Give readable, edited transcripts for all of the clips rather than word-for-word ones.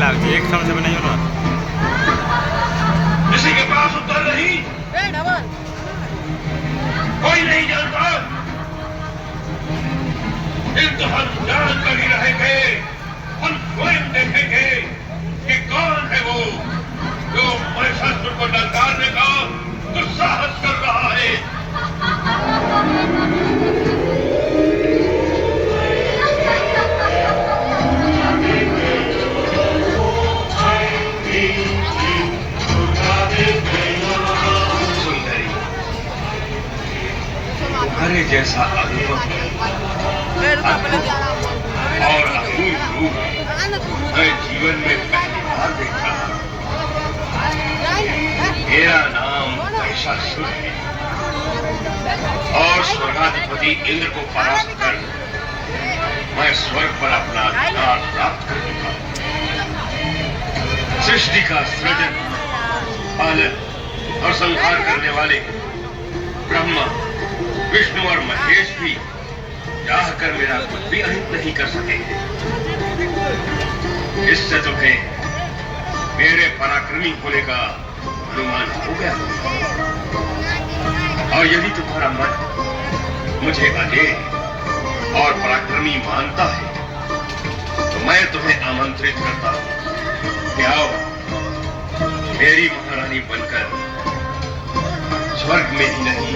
लागे एक समय से बनाइयो ना किसी के पास उत्तर नहीं, कोई नहीं जानता। इम्तिहान जान कर ही रहेंगे, हम स्वयं देखेंगे कि कौन है वो जो महिषासुर को ललकारने का दुस्साहस कर रहा है। सुंदरी, तुम्हारे जैसा अनुभव और अपूर्व रूप मैं जीवन में पहली बार देखा। मेरा नाम महिषासुर है और स्वर्गाधिपति इंद्र को परास्त कर मैं स्वर्ग पर अपना अधिकार प्राप्त कर चुका हूं। सृष्टि का सृजन, पालन और संहार करने वाले ब्रह्मा, विष्णु और महेश भी चाह कर मेरा कुछ भी अहित नहीं कर सके। इससे तुम्हें मेरे पराक्रमी होने का अनुमान हो गया, और यदि तुम्हारा मन मुझे अजेय और पराक्रमी मानता है तो मैं तुम्हें आमंत्रित करता हूं कि आओ मेरी महारानी बनकर स्वर्ग में ही नहीं,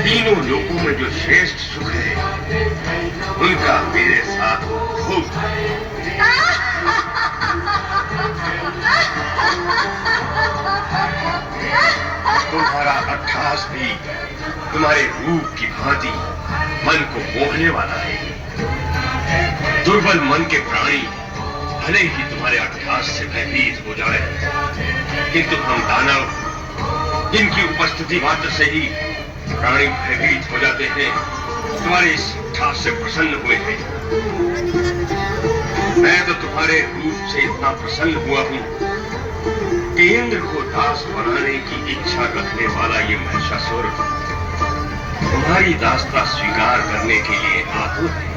तीनों लोकों में जो श्रेष्ठ सुख है उनका मेरे साथ भोग। तुम्हारा अट्ठास भी तुम्हारे रूप की भांति मन को मोहने वाला है। दुर्बल मन के प्राणी भले ही तुम्हारे अट्ठास से भयभीत हो जाए, किंतु हम दानव जिनकी उपस्थिति मात्र से ही प्राणी भयभीत हो जाते हैं, तुम्हारे इस अट्ठास से प्रसन्न हुए हैं। मैं तो तुम्हारे रूप से इतना प्रसन्न हुआ हूं कि इंद्र को दास बनाने की इच्छा रखने वाला ये महिषासुर तुम्हारी दासता स्वीकार करने के लिए आतुर है।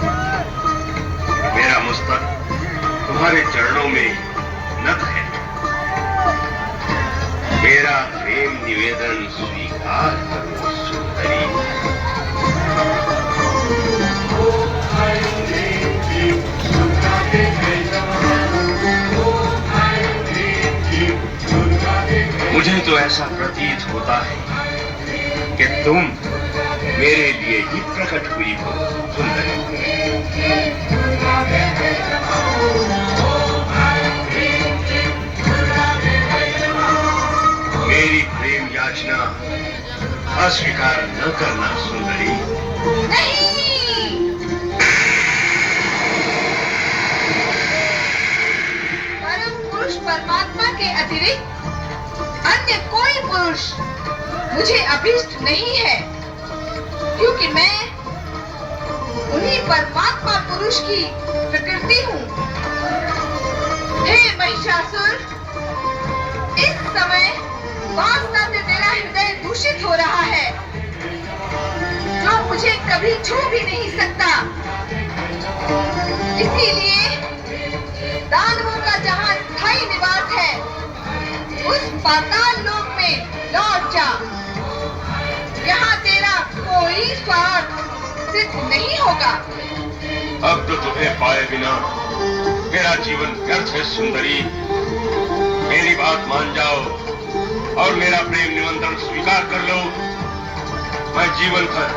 मेरा मस्तक तुम्हारे चरणों में नत है। मेरा प्रेम निवेदन स्वीकार करो सुंदरी। मुझे तो ऐसा प्रतीत होता है कि तुम मेरे लिए ही प्रकट हुई हो सुंदरी। मेरी प्रेम याचना अस्वीकार न करना सुंदरी। नहीं, परम पुरुष परमात्मा के अतिरिक्त अन्य कोई पुरुष मुझे अभीष्ट नहीं है, क्योंकि मैं उन्हीं परमात्मा पुरुष की प्रकृति हूँ। हे महिषासुर, इस समय वासना से तेरा हृदय दूषित हो रहा है, जो मुझे कभी छू भी नहीं सकता। इसीलिए दानवों का जहाँ स्थायी निवास है, उस पाताल लोक में लौट जा। यहाँ तेरा कोई स्वार्थ सिद्ध नहीं होगा। अब तो तुम्हें पाए बिना मेरा जीवन व्यर्थ है सुंदरी। मेरी बात मान जाओ और मेरा प्रेम निमंत्रण स्वीकार कर लो। मैं जीवन भर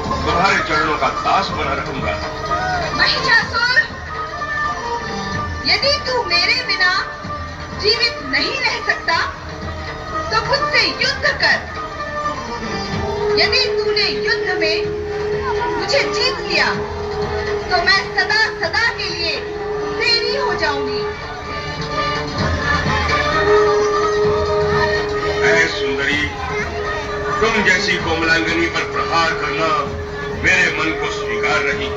तुम्हारे चरणों का दास बना रहूंगा। महिषासुर, यदि तू मेरे बिना जीवित नहीं रह सकता तो मुझसे युद्ध कर। यदि तूने युद्ध में मुझे जीत लिया तो मैं सदा सदा के लिए तेरी हो जाऊंगी। ऐ सुंदरी, तुम जैसी कोमलांगनी पर प्रहार करना मेरे मन को स्वीकार नहीं।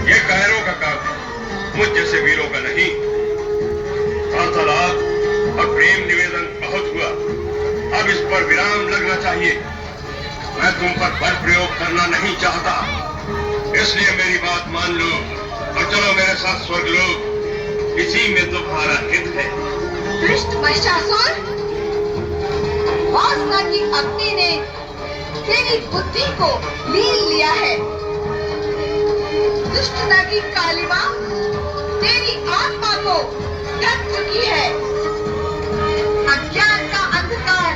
ये कायरों का काम है, मुझ जैसे वीरों का नहीं। वार्तालाप और प्रेम निवेदन बहुत हुआ, अब इस पर विराम लगना चाहिए। मैं तुम पर बल प्रयोग करना नहीं चाहता, इसलिए मेरी बात मान लो और चलो मेरे साथ स्वर्गलोक। इसी में तुम्हारा हित है। दुष्ट महिषासुर, वासना की अग्नि ने तेरी बुद्धि को लीन लिया है। दुष्टता की कालिमा तेरी आत्मा को ढक चुकी है। अज्ञान का अंधकार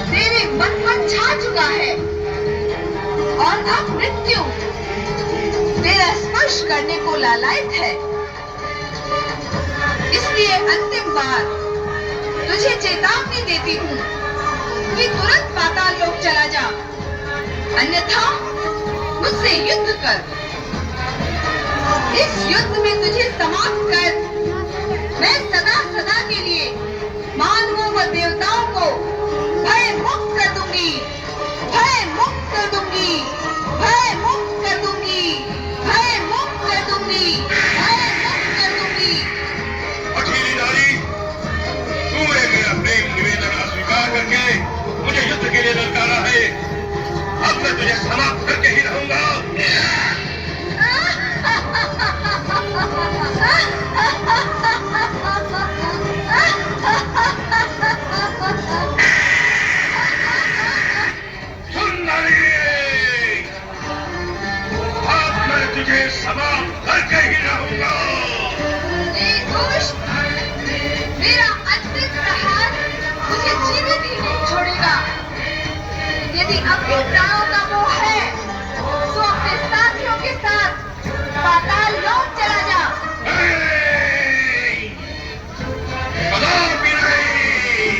तेरे मन पर छा चुका है और अब मृत्यु तेरा स्पर्श करने को लालायित है। इसलिए अंतिम बार तुझे चेतावनी देती हूँ कि तुरंत पाताल लोक चला जा, अन्यथा मुझसे युद्ध कर। इस युद्ध में तुझे समाप्त कर मैं सदा सदा के लिए मानवों व देवताओं को भय मुक्त कर दूंगी, भय मुक्त कर दूंगी, भय मुक्त कर दूंगी, भय मुक्त कर दूंगी, भय मुक्त कर दूंगी। अकेली नारी, तूने मेरा प्रेम निवेदन अस्वीकार करके मुझे युद्ध के लिए ललकारा है। अब मैं तुझे समाप्त करके ही रहूंगा। सुन नारी, अब मैं तुझे समाप्त करके ही रहूंगा। मेरा अंतिम प्रहार मुझे जीवित ही नहीं छोड़ेगा। यदि अपने प्राणों का मोह है तो अपने साथियों के साथ पाताल लोक चला जा। कदापि नहीं।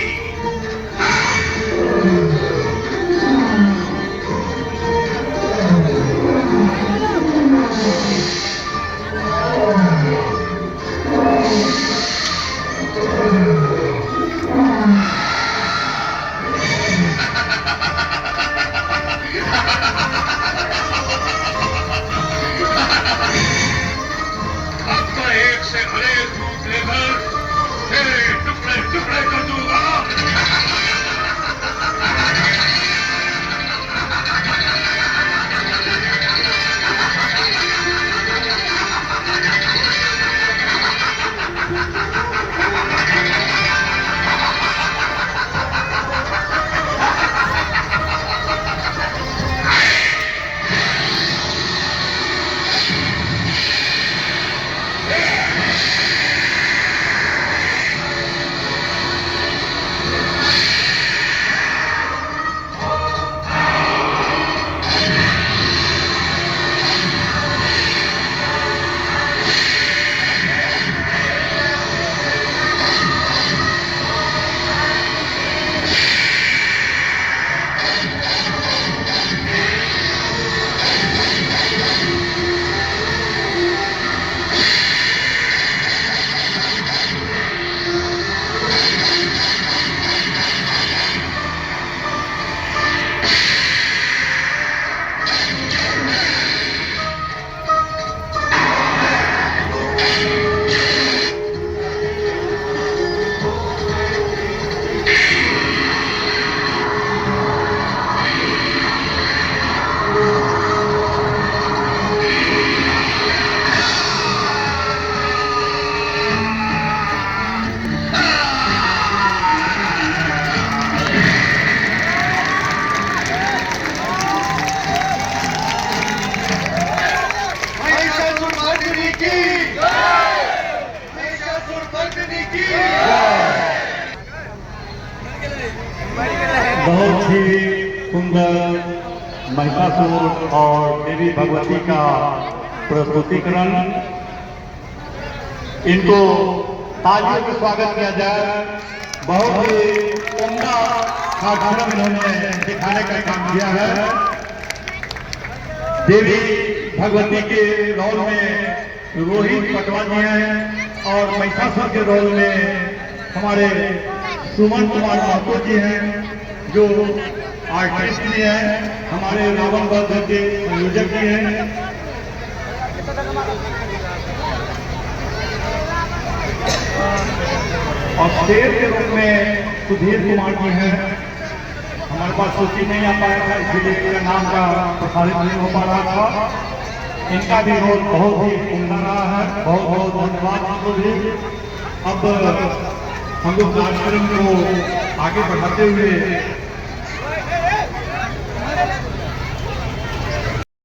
बहुत ही सुंदर महिषासुर और देवी भगवती का प्रस्तुतिकरण। इनको तालियों से स्वागत किया जाए। बहुत ही उम्दा कार्यक्रम इन्होंने दिखाने का काम किया है। देवी भगवती के रोल में रोहित पटवान जी हैं और महिषासुर के रोल में हमारे सुमन कुमार महतो जी हैं, जो आर्टिस्ट भी हैं, हमारे रावण वध के संयोजक भी हैं। और शेर के रूप में सुधीर कुमार जी हैं। हमारे पास सूची नहीं आ पाया था, इसलिए मेरा नाम का प्रसारित नहीं हो पा रहा था। इनका भी रोल बहुत ही उमदा रहा है। बहुत बहुत धन्यवाद आपको भी। अब हम लोग कार्यक्रम को आगे बढ़ाते हुए